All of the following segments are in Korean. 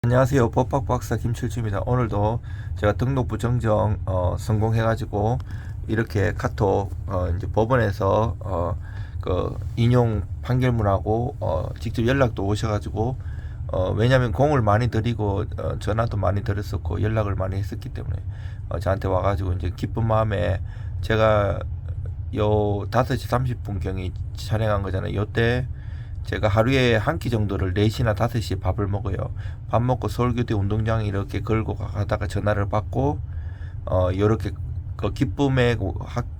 안녕하세요. 법학박사 김철주입니다. 오늘도 제가 등록부 정정 성공해가지고 이렇게 카톡 이제 법원에서 그 인용 판결문하고 직접 연락도 오셔가지고 왜냐면 공을 많이 들이고 전화도 많이 드렸었고 연락을 많이 했었기 때문에 저한테 와가지고 이제 기쁜 마음에 제가 요 5시 30분경에 촬영한 거잖아요. 요때 제가 하루에 한 끼 정도를 4시나 5시에 밥을 먹어요. 밥 먹고 서울교대 운동장에 이렇게 걸고 가다가 전화를 받고 요렇게 그 기쁨의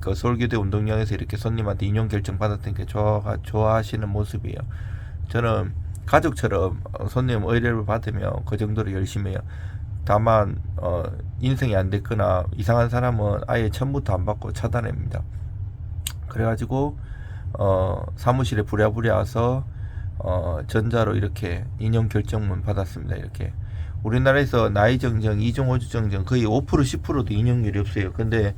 그 서울교대 운동장에서 이렇게 손님한테 인용 결정 받았다니까 좋아하시는 모습이에요. 저는 가족처럼 손님 의뢰를 받으면 그 정도로 열심히 해요. 다만 인생이 안 됐거나 이상한 사람은 아예 처음부터 안 받고 차단합니다. 그래가지고 사무실에 부랴부랴 와서 전자로 이렇게 인용 결정문 받았습니다. 이렇게 우리나라에서 나이 정정, 이중 호주 정정 거의 5% 10%도 인용률이 없어요. 근데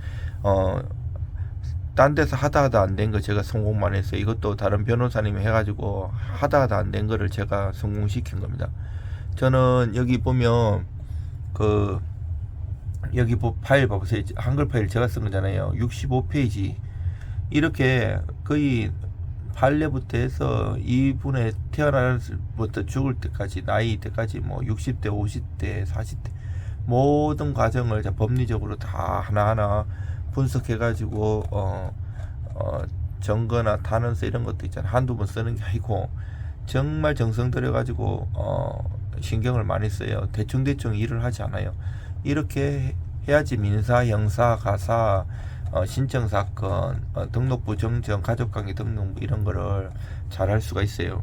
딴 데서 하다 안 된 거 제가 성공만 했어요. 이것도 다른 변호사님이 해가지고 하다 안 된 거를 제가 성공시킨 겁니다. 저는 여기 보면 그 여기 파일 봐보세요. 한글 파일 제가 쓴 거잖아요. 65페이지 이렇게 거의 발레부터 해서 이분의 태어날부터 죽을 때까지 나이 때까지 뭐 60대 50대 40대 모든 과정을 법리적으로 다 하나하나 분석해 가지고 정거나 단원서 이런 것도 있잖아요. 한두 번 쓰는 게 아니고 정말 정성 들여 가지고 신경을 많이 써요. 대충 일을 하지 않아요. 이렇게 해야지 민사, 형사, 가사 신청사건, 등록부 정정, 가족관계 등록부 이런 거를 잘 할 수가 있어요.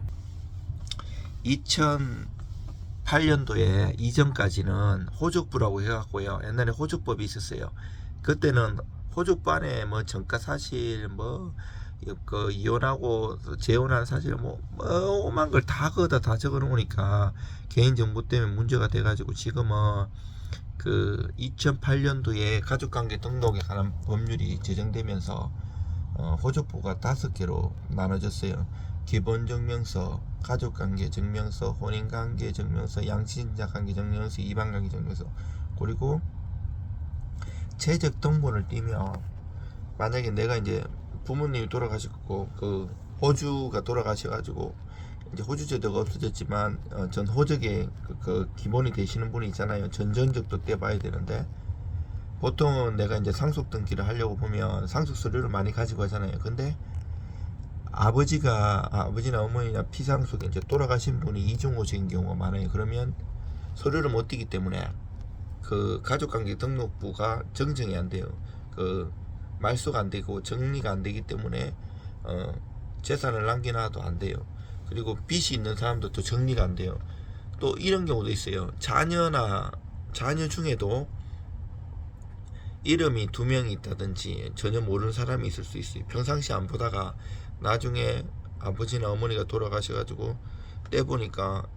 2008년도에 이전까지는 호족부라고 해갖고요. 옛날에 호족법이 있었어요. 그때는 호족부 안에 뭐 전가사실, 그 이혼하고 재혼한 사실 오만 걸 다 거기다 다 적어 놓으니까 개인정보 때문에 문제가 돼가지고 지금은 그 2008년도에 가족관계 등록에 관한 법률이 제정되면서 호족부가 5개로 나눠졌어요. 기본증명서, 가족관계 증명서, 혼인관계 증명서, 양친자관계 증명서, 이반관계 증명서, 그리고 최적등본을 띄면 만약에 내가 이제 부모님이 돌아가셨고 그 호주가 돌아가셔가지고 이제 호주 제도가 없어졌지만 전 호적에 그 기본이 되시는 분이 있잖아요. 전전적도 떼봐야 되는데 보통은 내가 이제 상속 등기를 하려고 보면 상속 서류를 많이 가지고 가잖아요. 근데 아버지나 어머니나 피상속에 이제 돌아가신 분이 이중호적인 경우가 많아요. 그러면 서류를 못 띄기 때문에 그 가족관계 등록부가 정정이 안 돼요. 그 말소가 안 되고 정리가 안 되기 때문에 재산을 남겨놔도 안 돼요. 그리고 빚이 있는 사람도 또 정리가 안 돼요. 또 이런 경우도 있어요. 자녀 중에도 이름이 2명이 있다든지 전혀 모르는 사람이 있을 수 있어요. 평상시 안 보다가 나중에 아버지나 어머니가 돌아가셔가지고 떼보니까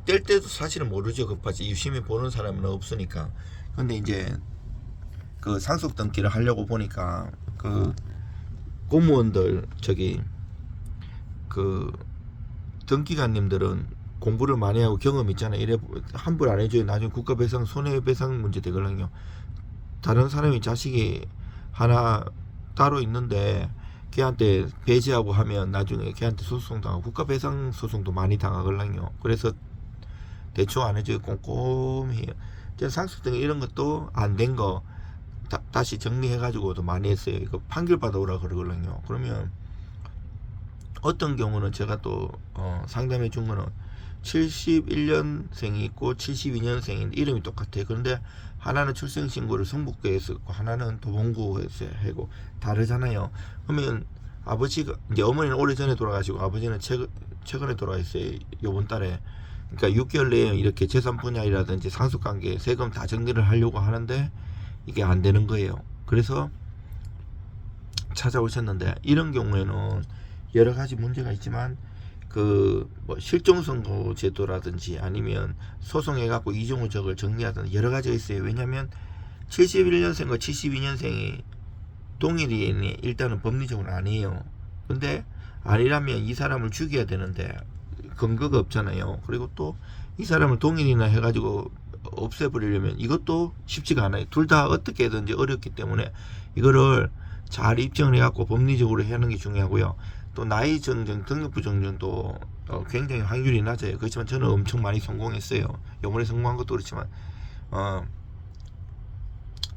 뗄 때도 사실은 모르죠. 급하지 유심히 보는 사람은 없으니까. 근데 이제 그 상속 등기를 하려고 보니까 그 공무원들 그 등기관님들은 공부를 많이 하고 경험 있잖아요. 이래 환불 안 해줘요. 나중에 국가배상 손해배상 문제 되거든요. 다른 사람이 자식이 하나 따로 있는데 걔한테 배제하고 하면 나중에 걔한테 소송 당하고 국가배상 소송도 많이 당하거든요. 그래서 대충 안 해줘요. 꼼꼼히 해요. 상속 등기 이런 것도 안 된 거 다시 정리해가지고도 많이 했어요. 이거 판결 받아오라 그러거든요. 그러면 어떤 경우는 제가 또 상담해 준 거는 71년생이 있고 72년생인데 이름이 똑같아요. 그런데 하나는 출생신고를 성북구에서 했고 하나는 도봉구에서 하고 다르잖아요. 그러면 아버지가 이제 어머니는 오래전에 돌아가시고 아버지는 최근에 돌아가셨어요. 요번 달에. 그러니까 6개월 내에 이렇게 재산 분할이라든지 상속관계 세금 다 정리를 하려고 하는데 이게 안 되는 거예요. 그래서 찾아오셨는데 이런 경우에는 여러 가지 문제가 있지만 실종선고 제도라든지 아니면 소송해갖고 이중호적을 정리하든 여러 가지가 있어요. 왜냐하면 71년생과 72년생이 동일이 일단은 법리적으로 아니에요. 근데 아니라면 이 사람을 죽여야 되는데 근거가 없잖아요. 그리고 또 이 사람을 동일이나 해가지고 없애버리려면 이것도 쉽지가 않아요. 둘 다 어떻게든지 어렵기 때문에 이거를 잘 입증을 해갖고 법리적으로 하는 게 중요하고요. 또 나이 정정, 등록부 정정도 굉장히 확률이 낮아요. 그렇지만 저는 엄청 많이 성공했어요. 요번에 성공한 것도 그렇지만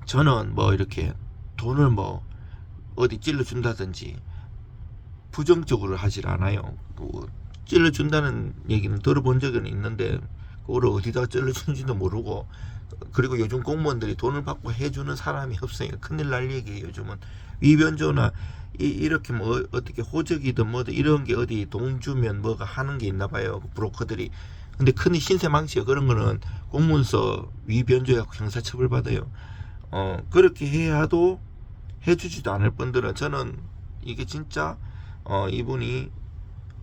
저는 뭐 이렇게 돈을 뭐 어디 찔러준다든지 부정적으로 하질 않아요. 찔러준다는 얘기는 들어본 적은 있는데 그걸 어디다 찔러주는지도 모르고, 그리고 요즘 공무원들이 돈을 받고 해주는 사람이 없어요. 큰일 날 얘기예요. 요즘은 위변조나 이렇게 뭐 어떻게 호적이든 뭐든 이런 게 어디 돈 주면 뭐가 하는 게 있나 봐요, 브로커들이. 근데 큰 신세망치요. 그런 거는 공문서 위변조하고 형사처벌 받아요. 그렇게 해야도 해주지도 않을 분들은, 저는 이게 진짜 이분이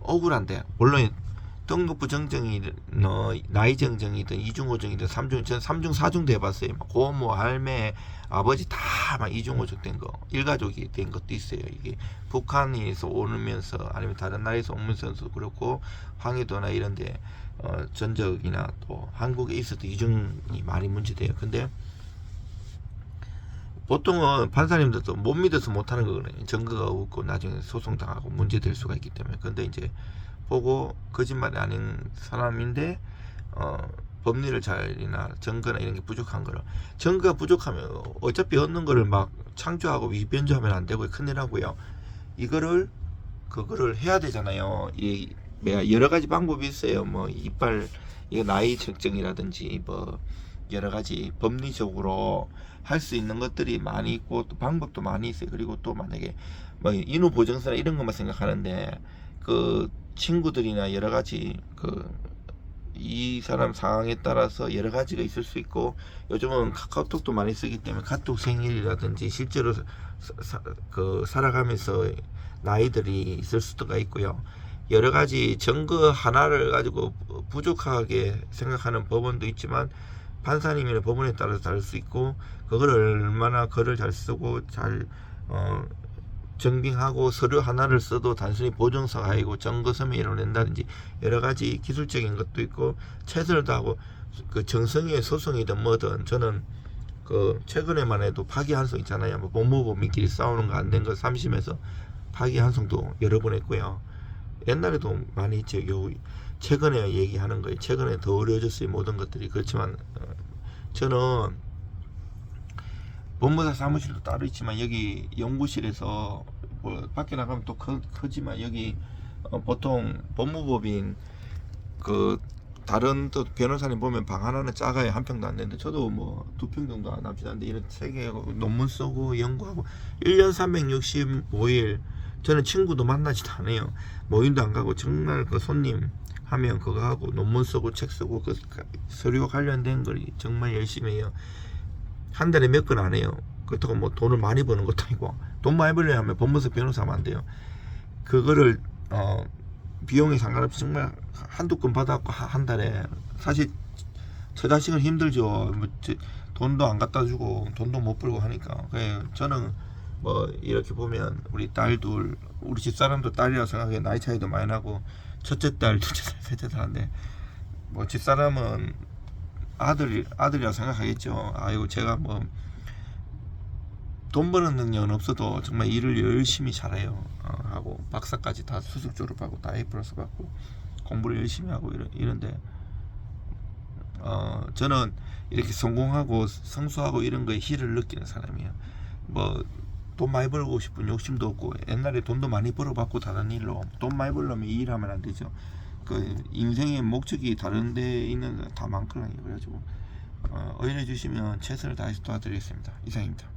억울한데, 물론 등록부 정정이든 나이 정정이든 이중호정이든 삼중, 저는 3중 4중도 해봤어요. 고모, 할매, 아버지 다 막 이중호적 된 거, 일가족이 된 것도 있어요. 이게 북한에서 오면서 아니면 다른 나라에서 오면서도 그렇고, 황해도나 이런데 전적이나 또 한국에 있어도 이중이 많이 문제돼요. 근데 보통은 판사님들도 못 믿어서 못하는 거거든요. 증거가 없고 나중에 소송당하고 문제될 수가 있기 때문에. 근데 이제 보고 거짓말이 아닌 사람인데 법리를 잘이나 증거나 이런 게 부족한 거를, 증거가 부족하면 어차피 얻는 거를 막 창조하고 위변조하면 안 되고 큰일 나고요. 그거를 해야 되잖아요. 이 여러 가지 방법이 있어요. 뭐 이빨 이거 나이 측정이라든지 뭐 여러 가지 법리적으로 할 수 있는 것들이 많이 있고 또 방법도 많이 있어요. 그리고 또 만약에 뭐 인후 보정서나 이런 것만 생각하는데 그 친구들이나 여러 가지 이 사람 상황에 따라서 여러 가지가 있을 수 있고, 요즘은 카카오톡도 많이 쓰기 때문에 카톡 생일이라든지 실제로 살아가면서 나이들이 있을 수가 있고요. 여러 가지 증거 하나를 가지고 부족하게 생각하는 법원도 있지만 판사님이나 법원에 따라서 다를 수 있고, 그걸 얼마나 글을 잘 쓰고 잘 정빙하고 서류 하나를 써도 단순히 보정서가 아니고 증거 서면으로 낸다든지 여러 가지 기술적인 것도 있고, 최선을 다하고 그 정성의 소송이든 뭐든, 저는 최근에만 해도 파기환송 있잖아요. 뭐 법무법인끼리 싸우는 거 안 된 거 3심에서 파기환송도 여러 번 했고요. 옛날에도 많이 있죠. 최근에 얘기하는 거예요. 최근에 더 어려워졌어요, 모든 것들이. 그렇지만 저는 법무사 사무실도 따로 있지만 여기 연구실에서 뭐 밖에 나가면 또 크지만 여기 보통 법무법인 다른 또 변호사님 보면 방 하나는 작아요. 한 평도 안 되는데 저도 뭐 2평 정도 안 남지않는데 이런 세계 논문 쓰고 연구하고 1년 365일 저는 친구도 만나지도 않아요. 모임도 안 가고 정말 손님 하면 그거 하고 논문 쓰고 책 쓰고 서류 관련된 걸 정말 열심히 해요. 한 달에 몇 건 안 해요. 그렇다고 뭐 돈을 많이 버는 것도 아니고, 돈 많이 벌려면 법무사 변호사 하면 안 돼요. 그거를 비용에 상관없이 정말 한두 건 받았고 한 달에, 사실 저 자식은 힘들죠. 뭐 돈도 안 갖다 주고 돈도 못 벌고 하니까. 그래 저는 뭐 이렇게 보면 우리 딸 둘, 우리 집사람도 딸이라고 생각해. 나이 차이도 많이 나고 첫째 딸, 둘째 딸, 셋째 딸인데 뭐 집사람은 아들이라고 생각하겠죠. 아이고 제가 뭐 돈 버는 능력은 없어도 정말 일을 열심히 잘해요. 하고 박사까지 다 수석 졸업하고 다 A+ 받고 공부를 열심히 하고 이런데 저는 이렇게 성공하고 성수하고 이런 거에 희를 느끼는 사람이에요. 뭐 돈 많이 벌고 싶은 욕심도 없고, 옛날에 돈도 많이 벌어봤고 다른 일로 돈 많이 벌려면 이 일하면 안 되죠. 인생의 목적이 다른 데 있는 다 많거든요. 그래가지고 의뢰 주시면 최선을 다해서 도와드리겠습니다. 이상입니다.